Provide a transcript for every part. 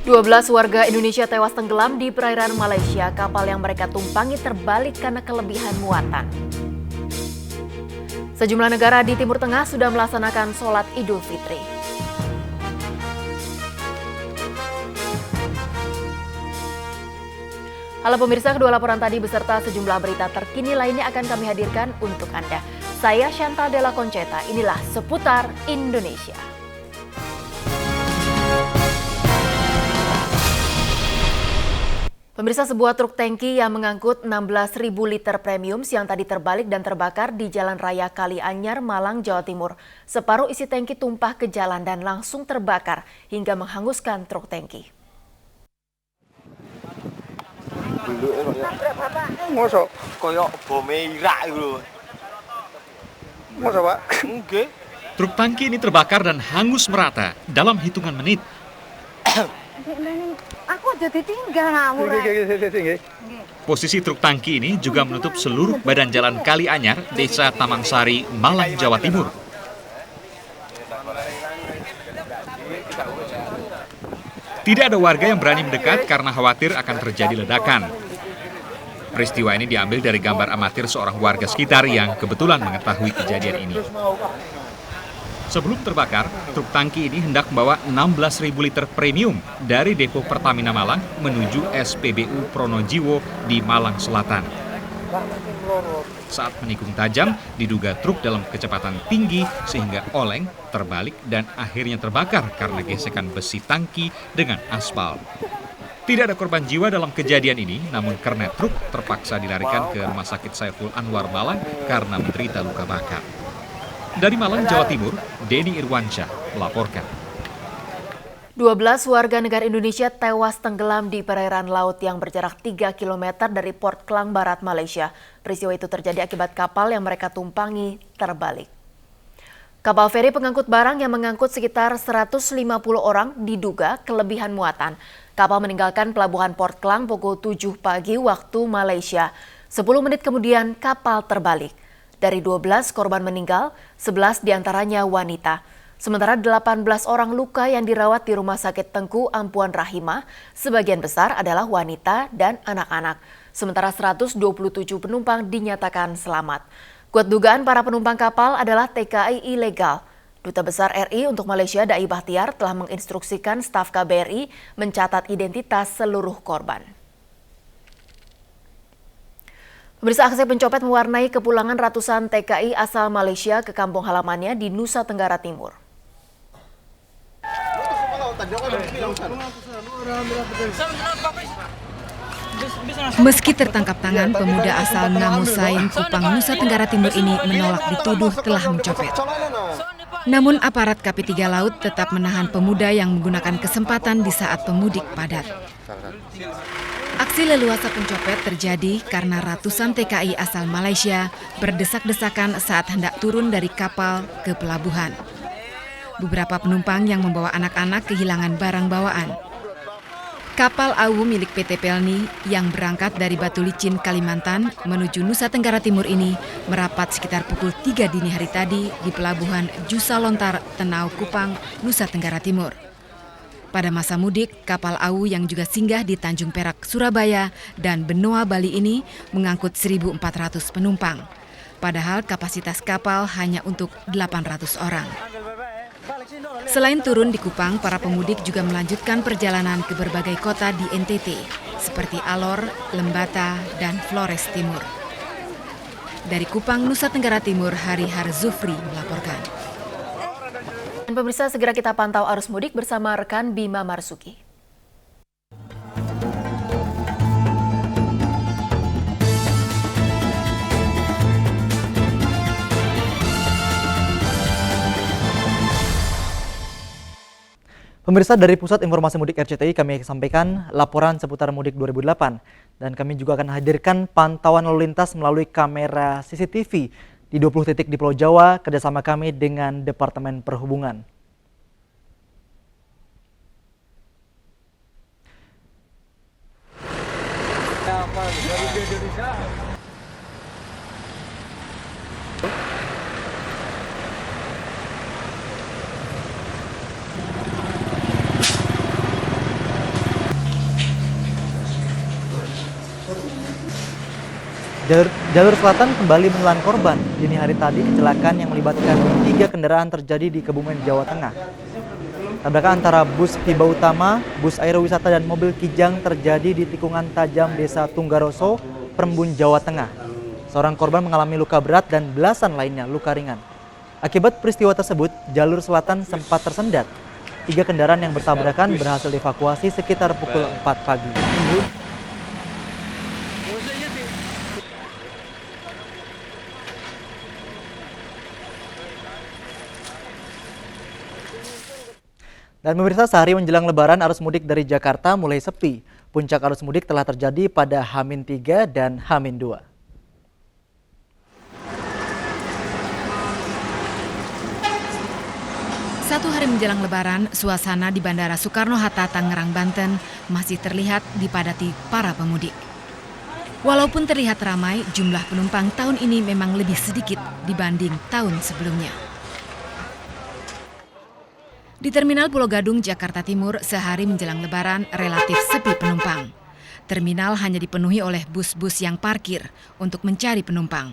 12 warga Indonesia tewas tenggelam di perairan Malaysia. Kapal yang mereka tumpangi terbalik karena kelebihan muatan. Sejumlah negara di Timur Tengah sudah melaksanakan sholat Idul Fitri. Halo pemirsa, kedua laporan tadi beserta sejumlah berita terkini lainnya akan kami hadirkan untuk Anda. Saya Chantal Della Conceta, inilah Seputar Indonesia. Pemirsa, sebuah truk tangki yang mengangkut 16.000 liter premium siang tadi terbalik dan terbakar di Jalan Raya Kalianyar, Malang, Jawa Timur. Separuh isi tangki tumpah ke jalan dan langsung terbakar hingga menghanguskan truk tangki. Mosok koyok bom irak itu. Mosok, Pak? Nggih. Truk tangki ini terbakar dan hangus merata dalam hitungan menit. Aku jadi tinggal ngawur. Posisi truk tangki ini juga menutup seluruh badan jalan Kalianyar, Desa Tamangsari, Malang, Jawa Timur. Tidak ada warga yang berani mendekat karena khawatir akan terjadi ledakan. Peristiwa ini diambil dari gambar amatir seorang warga sekitar yang kebetulan mengetahui kejadian ini. Sebelum terbakar, truk tangki ini hendak membawa 16.000 liter premium dari depo Pertamina Malang menuju SPBU Pronojiwo di Malang Selatan. Saat menikung tajam, diduga truk dalam kecepatan tinggi sehingga oleng, terbalik, dan akhirnya terbakar karena gesekan besi tangki dengan aspal. Tidak ada korban jiwa dalam kejadian ini, namun kernet truk terpaksa dilarikan ke Rumah Sakit Saiful Anwar Malang karena menderita luka bakar. Dari Malang, Jawa Timur, Denny Irwansyah melaporkan. 12 warga negara Indonesia tewas tenggelam di perairan laut yang berjarak 3 km dari Port Klang Barat, Malaysia. Peristiwa itu terjadi akibat kapal yang mereka tumpangi terbalik. Kapal feri pengangkut barang yang mengangkut sekitar 150 orang diduga kelebihan muatan. Kapal meninggalkan pelabuhan Port Klang pukul 7 pagi waktu Malaysia. 10 menit kemudian kapal terbalik. Dari 12 korban meninggal, 11 diantaranya wanita. Sementara 18 orang luka yang dirawat di Rumah Sakit Tengku Ampuan Rahimah, sebagian besar adalah wanita dan anak-anak. Sementara 127 penumpang dinyatakan selamat. Kuat dugaan para penumpang kapal adalah TKI ilegal. Duta Besar RI untuk Malaysia Dai Bahtiar telah menginstruksikan staf KBRI mencatat identitas seluruh korban. Pemirsa, aksi pencopet mewarnai kepulangan ratusan TKI asal Malaysia ke kampung halamannya di Nusa Tenggara Timur. Meski tertangkap tangan, pemuda asal Namusain, Kupang, Nusa Tenggara Timur ini menolak dituduh telah mencopet. Namun aparat KP3 Laut tetap menahan pemuda yang menggunakan kesempatan di saat pemudik padat. Aksi leluasa pencopet terjadi karena ratusan TKI asal Malaysia berdesak-desakan saat hendak turun dari kapal ke pelabuhan. Beberapa penumpang yang membawa anak-anak kehilangan barang bawaan. Kapal AU milik PT Pelni yang berangkat dari Batu Licin, Kalimantan menuju Nusa Tenggara Timur ini merapat sekitar pukul 3 dini hari tadi di pelabuhan Jusa Lontar, Tenau, Kupang, Nusa Tenggara Timur. Pada masa mudik, kapal AU yang juga singgah di Tanjung Perak, Surabaya, dan Benoa, Bali ini mengangkut 1.400 penumpang. Padahal kapasitas kapal hanya untuk 800 orang. Selain turun di Kupang, para pemudik juga melanjutkan perjalanan ke berbagai kota di NTT, seperti Alor, Lembata, dan Flores Timur. Dari Kupang, Nusa Tenggara Timur, Harihar Zufri melaporkan. Dan pemirsa, segera kita pantau arus mudik bersama rekan Bima Marsuki. Pemirsa, dari Pusat Informasi Mudik RCTI kami sampaikan laporan seputar mudik 2008 dan kami juga akan hadirkan pantauan lalu lintas melalui kamera CCTV di 20 titik di Pulau Jawa kerjasama kami dengan Departemen Perhubungan. Jalur selatan kembali menelan korban. Dini hari tadi kecelakaan yang melibatkan 3 kendaraan terjadi di Kebumen, Jawa Tengah. Tabrakan antara bus Hiba Utama, bus aerowisata dan mobil Kijang terjadi di tikungan tajam Desa Tunggaroso, Perembun, Jawa Tengah. Seorang korban mengalami luka berat dan belasan lainnya luka ringan. Akibat peristiwa tersebut, jalur selatan sempat tersendat. 3 kendaraan yang bertabrakan berhasil dievakuasi sekitar pukul 4 pagi. Dan pemirsa, sehari menjelang Lebaran, arus mudik dari Jakarta mulai sepi. Puncak arus mudik telah terjadi pada H-3 dan H-2. Satu hari menjelang Lebaran, suasana di Bandara Soekarno-Hatta, Tangerang, Banten masih terlihat dipadati para pemudik. Walaupun terlihat ramai, jumlah penumpang tahun ini memang lebih sedikit dibanding tahun sebelumnya. Di Terminal Pulau Gadung, Jakarta Timur, sehari menjelang Lebaran relatif sepi penumpang. Terminal hanya dipenuhi oleh bus-bus yang parkir untuk mencari penumpang.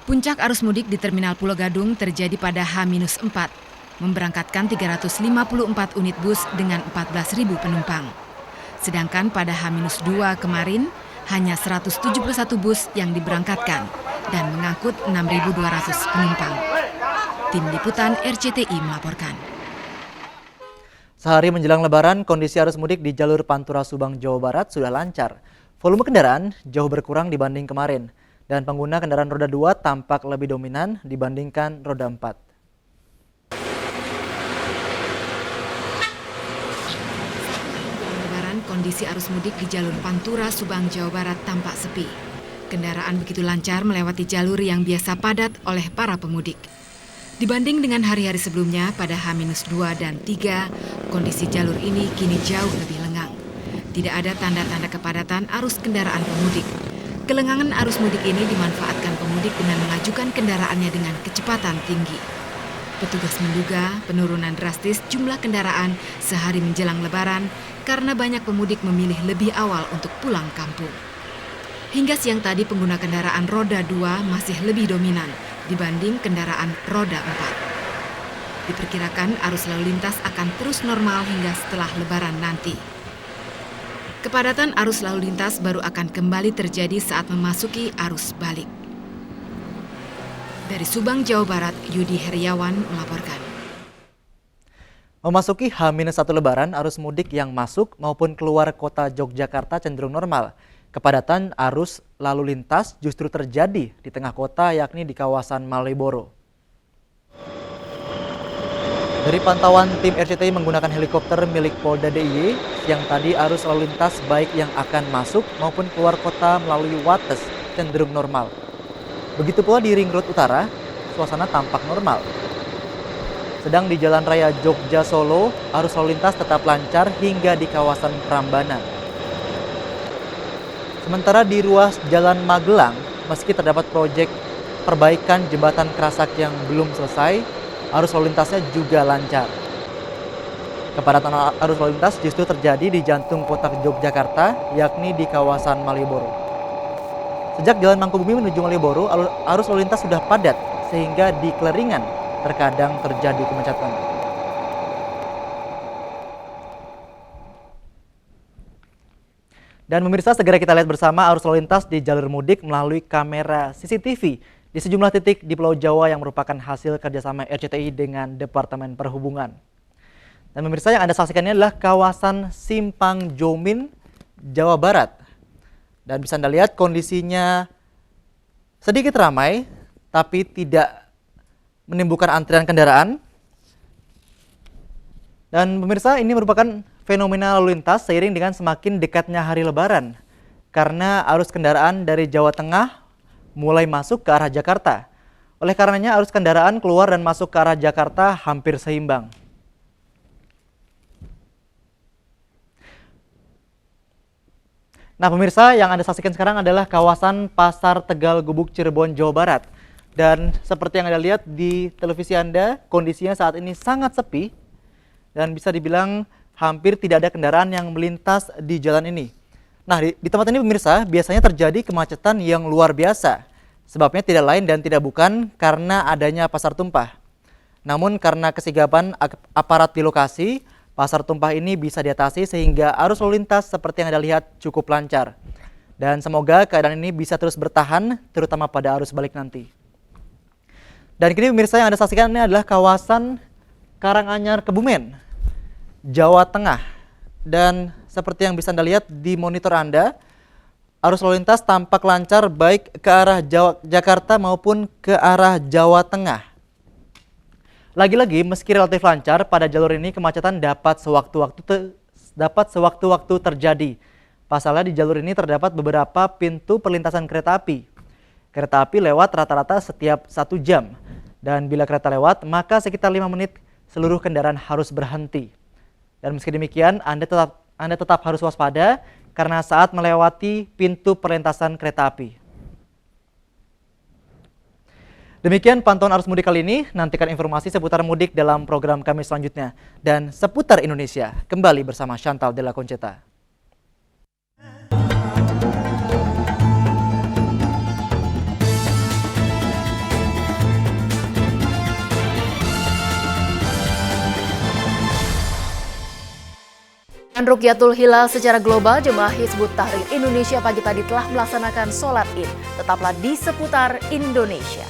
Puncak arus mudik di Terminal Pulau Gadung terjadi pada H-4, memberangkatkan 354 unit bus dengan 14.000 penumpang. Sedangkan pada H-2 kemarin, hanya 171 bus yang diberangkatkan dan mengangkut 6.200 penumpang. Tim Liputan RCTI melaporkan. Sehari menjelang Lebaran, kondisi arus mudik di jalur Pantura Subang, Jawa Barat sudah lancar. Volume kendaraan jauh berkurang dibanding kemarin, dan pengguna kendaraan roda 2 tampak lebih dominan dibandingkan roda 4. Lebaran, kondisi arus mudik di jalur Pantura Subang, Jawa Barat tampak sepi. Kendaraan begitu lancar melewati jalur yang biasa padat oleh para pemudik. Dibanding dengan hari-hari sebelumnya pada H-2 dan 3, kondisi jalur ini kini jauh lebih lengang. Tidak ada tanda-tanda kepadatan arus kendaraan pemudik. Kelengangan arus mudik ini dimanfaatkan pemudik dengan mengajukan kendaraannya dengan kecepatan tinggi. Petugas menduga penurunan drastis jumlah kendaraan sehari menjelang Lebaran karena banyak pemudik memilih lebih awal untuk pulang kampung. Hingga siang tadi pengguna kendaraan roda 2 masih lebih dominan dibanding kendaraan roda 4. Diperkirakan arus lalu lintas akan terus normal hingga setelah Lebaran nanti. Kepadatan arus lalu lintas baru akan kembali terjadi saat memasuki arus balik. Dari Subang, Jawa Barat, Yudi Heriawan melaporkan. Memasuki H-1 Lebaran, arus mudik yang masuk maupun keluar kota Yogyakarta cenderung normal. Kepadatan arus lalu lintas justru terjadi di tengah kota, yakni di kawasan Malioboro. Dari pantauan tim RCTI menggunakan helikopter milik Polda DIY, siang tadi arus lalu lintas baik yang akan masuk maupun keluar kota melalui Wates cenderung normal. Begitu pula di Ring Road Utara, suasana tampak normal. Sedang di Jalan Raya Jogja Solo, arus lalu lintas tetap lancar hingga di kawasan Prambanan. Sementara di ruas Jalan Magelang, meski terdapat proyek perbaikan jembatan Kerasak yang belum selesai, arus lalu lintasnya juga lancar. Kepadatan arus lalu lintas justru terjadi di jantung kota Yogyakarta, yakni di kawasan Malioboro. Sejak Jalan Mangkubumi menuju Malioboro, arus lalu lintas sudah padat, sehingga di Keleringan terkadang terjadi kemacetan. Dan pemirsa, segera kita lihat bersama arus lalu lintas di jalur mudik melalui kamera CCTV di sejumlah titik di Pulau Jawa yang merupakan hasil kerjasama RCTI dengan Departemen Perhubungan. Dan pemirsa, yang Anda saksikan ini adalah kawasan Simpang Jomin, Jawa Barat. Dan bisa Anda lihat kondisinya sedikit ramai, tapi tidak menimbulkan antrian kendaraan. Dan pemirsa, ini merupakan fenomena lalu lintas seiring dengan semakin dekatnya hari Lebaran. Karena arus kendaraan dari Jawa Tengah mulai masuk ke arah Jakarta. Oleh karenanya arus kendaraan keluar dan masuk ke arah Jakarta hampir seimbang. Nah pemirsa, yang Anda saksikan sekarang adalah kawasan Pasar Tegal Gubuk, Cirebon, Jawa Barat. Dan seperti yang Anda lihat di televisi Anda, kondisinya saat ini sangat sepi. Dan bisa dibilang hampir tidak ada kendaraan yang melintas di jalan ini. Nah, di tempat ini pemirsa, biasanya terjadi kemacetan yang luar biasa. Sebabnya tidak lain dan tidak bukan karena adanya pasar tumpah. Namun karena kesigapan aparat di lokasi, pasar tumpah ini bisa diatasi sehingga arus lalu lintas seperti yang Anda lihat cukup lancar. Dan semoga keadaan ini bisa terus bertahan, terutama pada arus balik nanti. Dan kini pemirsa yang Anda saksikan ini adalah kawasan Karanganyar, Kebumen, Jawa Tengah. Dan seperti yang bisa Anda lihat di monitor Anda, arus lalu lintas tampak lancar baik ke arah Jakarta maupun ke arah Jawa Tengah. Lagi-lagi, meski relatif lancar, pada jalur ini kemacetan dapat sewaktu-waktu terjadi. Pasalnya di jalur ini terdapat beberapa pintu perlintasan kereta api. Kereta api lewat rata-rata setiap 1 jam. Dan bila kereta lewat, maka sekitar 5 menit seluruh kendaraan harus berhenti. Dan meski demikian, Anda tetap harus waspada karena saat melewati pintu perlintasan kereta api. Demikian pantauan arus mudik kali ini. Nantikan informasi seputar mudik dalam program kami selanjutnya. Dan seputar Indonesia, kembali bersama Chantal Della Concetta. Rukyatul Hilal secara global, Jemaah Hizbut Tahrir Indonesia pagi tadi telah melaksanakan sholat Id. Tetaplah di seputar Indonesia.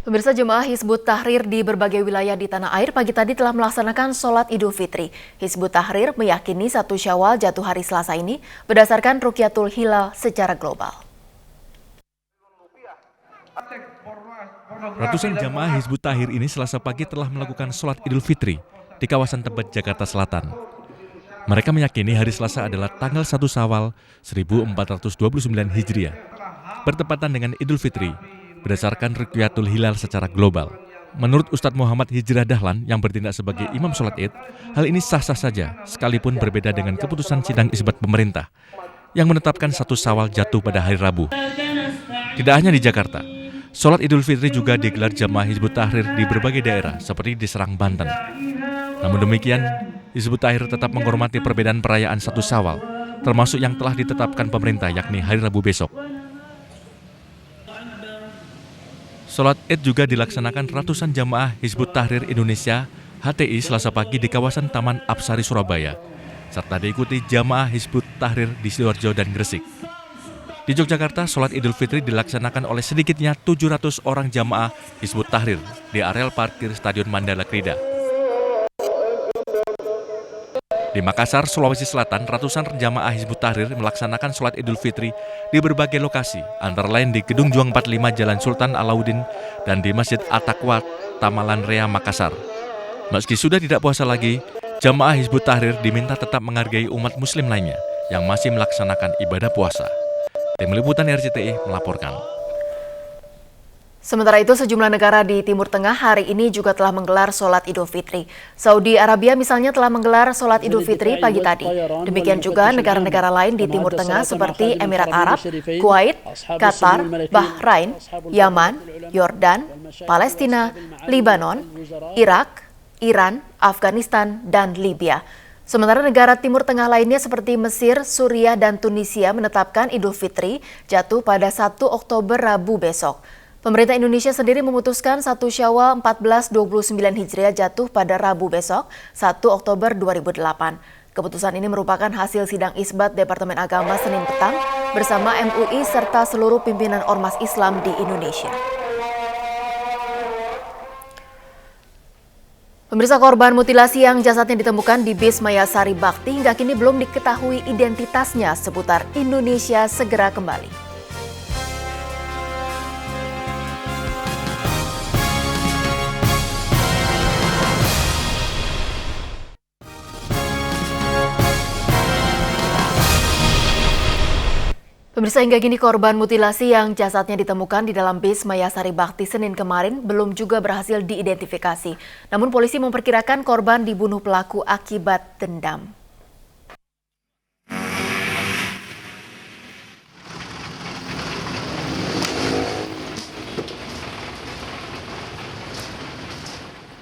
Pemirsa, Jemaah Hizbut Tahrir di berbagai wilayah di tanah air pagi tadi telah melaksanakan sholat Idul Fitri. Hizbut Tahrir meyakini 1 Syawal jatuh hari Selasa ini berdasarkan Rukyatul Hilal secara global. Ratusan jamaah Hizbut Tahrir ini Selasa pagi telah melakukan sholat Idul Fitri di kawasan Tebet, Jakarta Selatan. Mereka meyakini hari Selasa adalah tanggal 1 Syawal 1429 Hijriah, bertepatan dengan Idul Fitri, berdasarkan Rukyatul Hilal secara global. Menurut Ustadz Muhammad Hijrah Dahlan yang bertindak sebagai imam sholat Id, hal ini sah-sah saja, sekalipun berbeda dengan keputusan sidang isbat pemerintah yang menetapkan 1 Syawal jatuh pada hari Rabu. Tidak hanya di Jakarta, sholat Idul Fitri juga digelar jamaah Hizbut Tahrir di berbagai daerah seperti di Serang, Banten. Namun demikian, Hizbut Tahrir tetap menghormati perbedaan perayaan 1 Syawal, termasuk yang telah ditetapkan pemerintah yakni hari Rabu besok. Sholat Id juga dilaksanakan ratusan jamaah Hizbut Tahrir Indonesia HTI Selasa pagi di kawasan Taman Apsari, Surabaya, serta diikuti jamaah Hizbut Tahrir di Sidoarjo dan Gresik. Di Yogyakarta, sholat Idul Fitri dilaksanakan oleh sedikitnya 700 orang jamaah Hizbut Tahrir di areal parkir Stadion Mandala Krida. Di Makassar, Sulawesi Selatan, ratusan jamaah Hizbut Tahrir melaksanakan sholat Idul Fitri di berbagai lokasi, antara lain di Gedung Juang 45 Jalan Sultan Alauddin dan di Masjid At-Taqwa, Tamalan Rea, Makassar. Meski sudah tidak puasa lagi, jamaah Hizbut Tahrir diminta tetap menghargai umat muslim lainnya yang masih melaksanakan ibadah puasa. Tim Liputan RCTI melaporkan. Sementara itu, sejumlah negara di Timur Tengah hari ini juga telah menggelar sholat Idul Fitri. Saudi Arabia misalnya telah menggelar sholat Idul Fitri pagi tadi. Demikian juga negara-negara lain di Timur Tengah seperti Emirat Arab, Kuwait, Qatar, Bahrain, Yaman, Yordan, Palestina, Libanon, Irak, Iran, Afghanistan, dan Libya. Sementara negara Timur Tengah lainnya seperti Mesir, Suriah, dan Tunisia menetapkan Idul Fitri jatuh pada 1 Oktober Rabu besok. Pemerintah Indonesia sendiri memutuskan 1 Syawal 1429 Hijriah jatuh pada Rabu besok, 1 Oktober 2008. Keputusan ini merupakan hasil sidang isbat Departemen Agama Senin petang bersama MUI serta seluruh pimpinan ormas Islam di Indonesia. Pemirsa, korban mutilasi yang jasadnya ditemukan di bis Mayasari Bakti hingga kini belum diketahui identitasnya. Seputar Indonesia segera kembali. Pemirsa, hingga kini korban mutilasi yang jasadnya ditemukan di dalam bis Mayasari Bakti Senin kemarin belum juga berhasil diidentifikasi. Namun polisi memperkirakan korban dibunuh pelaku akibat dendam.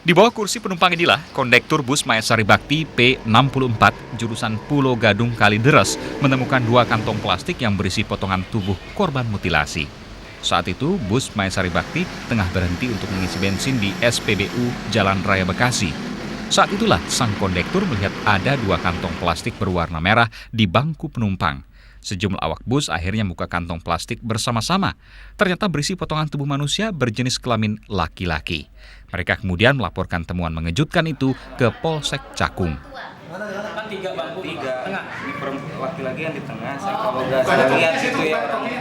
Di bawah kursi penumpang inilah kondektur bus Mayasari Bakti P64 jurusan Pulau Gadung Kalideres menemukan 2 kantong plastik yang berisi potongan tubuh korban mutilasi. Saat itu, bus Mayasari Bakti tengah berhenti untuk mengisi bensin di SPBU Jalan Raya Bekasi. Saat itulah sang kondektur melihat ada 2 kantong plastik berwarna merah di bangku penumpang. Sejumlah awak bus akhirnya membuka kantong plastik bersama-sama. Ternyata berisi potongan tubuh manusia berjenis kelamin laki-laki. Mereka kemudian melaporkan temuan mengejutkan itu ke Polsek Cakung. Kan 3 bangku, 3 tengah. Ini laki-laki yang di tengah. Saya lihat situ ya orangnya.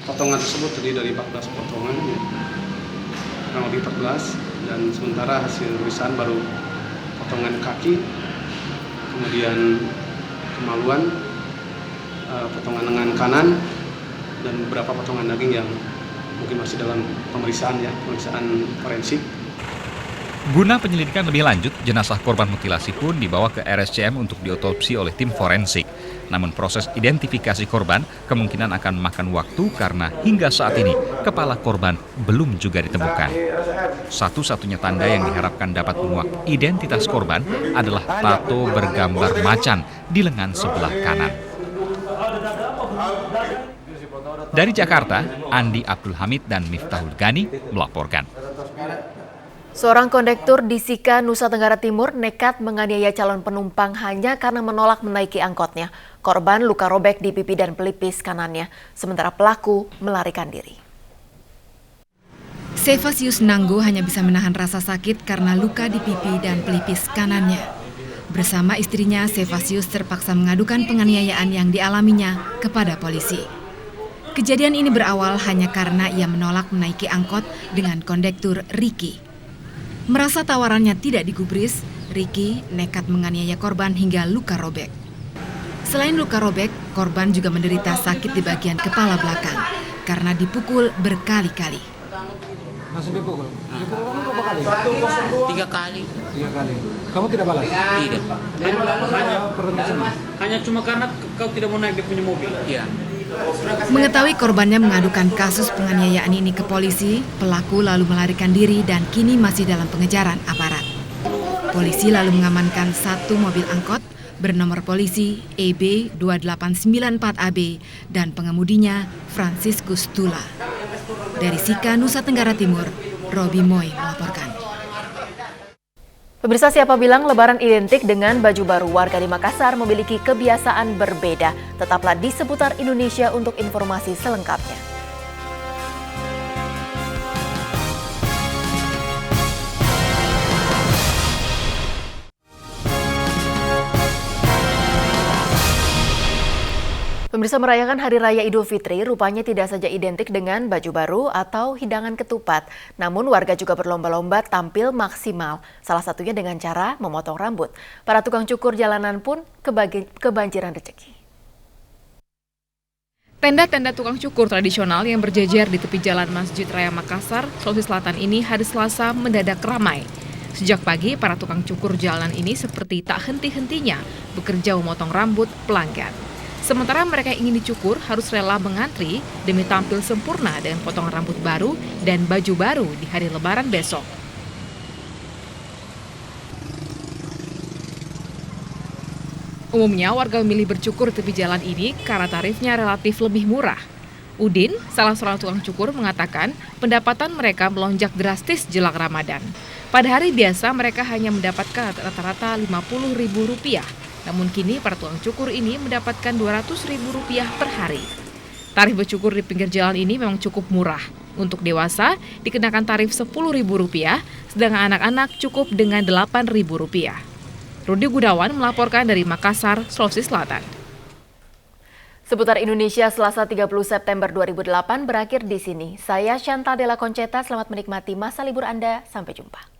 Potongan tersebut terdiri dari 14 potongan, ya. Kurang lebih 14. Dan sementara hasil pemeriksaan baru potongan kaki, kemudian kemaluan, potongan lengan kanan, dan beberapa potongan daging yang mungkin masih dalam pemeriksaan forensik. Guna penyelidikan lebih lanjut, jenazah korban mutilasi pun dibawa ke RSCM untuk diotopsi oleh tim forensik. Namun proses identifikasi korban kemungkinan akan memakan waktu karena hingga saat ini kepala korban belum juga ditemukan. Satu-satunya tanda yang diharapkan dapat menguak identitas korban adalah tato bergambar macan di lengan sebelah kanan. Dari Jakarta, Andi Abdul Hamid dan Miftahul Gani melaporkan. Seorang kondektur di Sika, Nusa Tenggara Timur nekat menganiaya calon penumpang hanya karena menolak menaiki angkotnya. Korban luka robek di pipi dan pelipis kanannya, sementara pelaku melarikan diri. Sevasius Nanggo hanya bisa menahan rasa sakit karena luka di pipi dan pelipis kanannya. Bersama istrinya, Sevasius terpaksa mengadukan penganiayaan yang dialaminya kepada polisi. Kejadian ini berawal hanya karena ia menolak menaiki angkot dengan kondektur Ricky. Merasa tawarannya tidak digubris, Ricky nekat menganiaya korban hingga luka robek. Selain luka robek, korban juga menderita sakit di bagian kepala belakang karena dipukul berkali-kali. Langsung dipukul? Dipukul berapa kali? 3 kali. 3 kali. Kamu tidak balas? Tidak. Hanya cuma karena kau tidak mau naik di punya mobil? Iya. Mengetahui korbannya mengadukan kasus penganiayaan ini ke polisi, pelaku lalu melarikan diri dan kini masih dalam pengejaran aparat. Polisi lalu mengamankan 1 mobil angkot bernomor polisi EB 2894AB dan pengemudinya Franciscus Tula. Dari Sika, Nusa Tenggara Timur, Robi Moy melaporkan. Pemirsa, siapa bilang Lebaran identik dengan baju baru? Warga di Makassar memiliki kebiasaan berbeda. Tetaplah di Seputar Indonesia untuk informasi selengkapnya. Pemirsa, merayakan Hari Raya Idul Fitri rupanya tidak saja identik dengan baju baru atau hidangan ketupat. Namun warga juga berlomba-lomba tampil maksimal, salah satunya dengan cara memotong rambut. Para tukang cukur jalanan pun kebanjiran rezeki. Tenda-tenda tukang cukur tradisional yang berjejer di tepi jalan Masjid Raya Makassar, Sulawesi Selatan ini hari Selasa mendadak ramai. Sejak pagi, para tukang cukur jalanan ini seperti tak henti-hentinya bekerja memotong rambut pelanggan. Sementara mereka yang ingin dicukur harus rela mengantri demi tampil sempurna dengan potongan rambut baru dan baju baru di hari Lebaran besok. Umumnya warga memilih bercukur di tepi jalan ini karena tarifnya relatif lebih murah. Udin, salah seorang tukang cukur, mengatakan pendapatan mereka melonjak drastis jelang Ramadan. Pada hari biasa mereka hanya mendapatkan rata-rata Rp50.000. Namun kini para tukang cukur ini mendapatkan Rp200.000 per hari. Tarif bercukur di pinggir jalan ini memang cukup murah. Untuk dewasa dikenakan tarif Rp10.000, sedangkan anak-anak cukup dengan Rp8.000. Rudi Gudawan melaporkan dari Makassar, Sulawesi Selatan. Seputar Indonesia Selasa 30 September 2008 berakhir di sini. Saya Chantal Della Conceta, selamat menikmati masa libur Anda. Sampai jumpa.